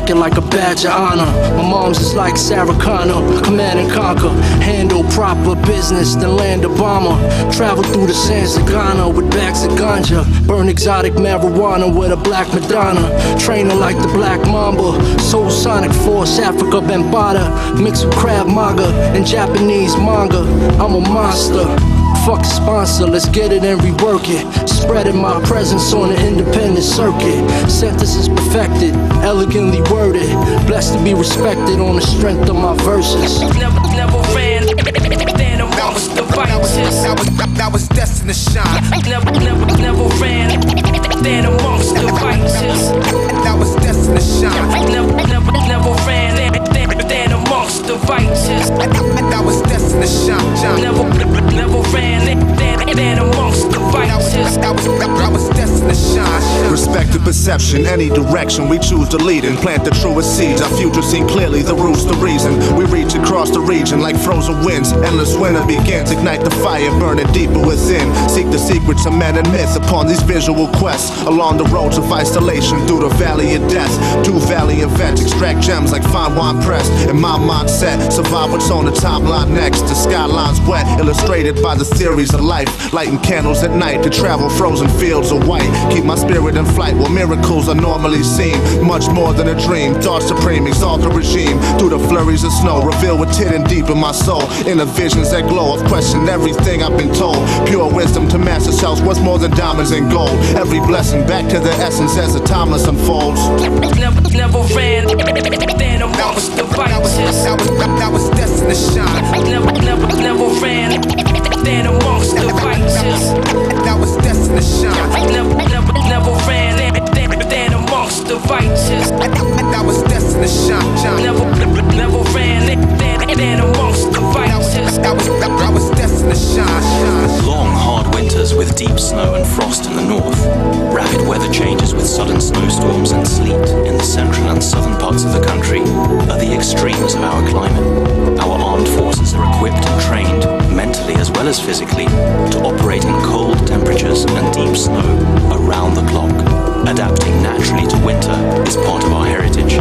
jacket like a badge of honor. My mom's is like Sarah Connor, command and conquer. Handle proper business, then land a bomber. Travel through the sands of Ghana with bags of ganja. Burn exotic marijuana with a black Madonna. Trainer like the Black Mamba. Soul Sonic Force, Africa Bambata. Mixed with Krav Maga and Japanese manga. I'm a monster. Fuck a sponsor, let's get it and rework it. Spreading my presence on the independent circuit. Sentences perfected, elegantly worded. Blessed to be respected on the strength of my verses. Never ran, then amongst the righteous. I was destined to shine. Never ran, then amongst the righteous. I was destined to shine. Never ran, then amongst the righteous. I was destined to shine. Never ran, then amongst the righteous. I was destined to shine. Respect the perception, any direction we choose to lead in. Plant the truest seeds, our future seen clearly, the root's the reason. We reach across the region like frozen winds. Endless winter begins, ignite the fire, burning deeper within. Seek the secrets of man and myth upon these visual quests. Along the roads of isolation, through the valley of death. Do valiant vets, extract gems like fine wine pressed. In my mindset, survive what's on the timeline next. The skyline's wet, illustrated by the theories of life. Lighting candles at night to travel frozen fields of white. Keep my spirit in flight where miracles are normally seen. Much more than a dream, thought supreme, exalt the regime. Through the flurries of snow, reveal what's hidden deep in my soul. Inner visions that glow, I've questioned everything I've been told. Pure wisdom to master selves, what's more than diamonds and gold. Every blessing back to the essence as the timeless unfolds. Never ran, then amongst the righteous. I was destined to shine. Never ran, then amongst the righteous. I was destined to shine. Never ran, then amongst the righteous. I was destined to shine. Never ran, then amongst the righteous. I was destined to shine. Long, hard winters with deep snow and frost in the north. Rapid weather changes with sudden snowstorms and sleet in the central and southern parts of the country are the extremes of our climate. Our armed forces are equipped and trained, mentally as well as physically, to operate in cold temperatures and deep snow around the clock. Adapting naturally to winter is part of our heritage.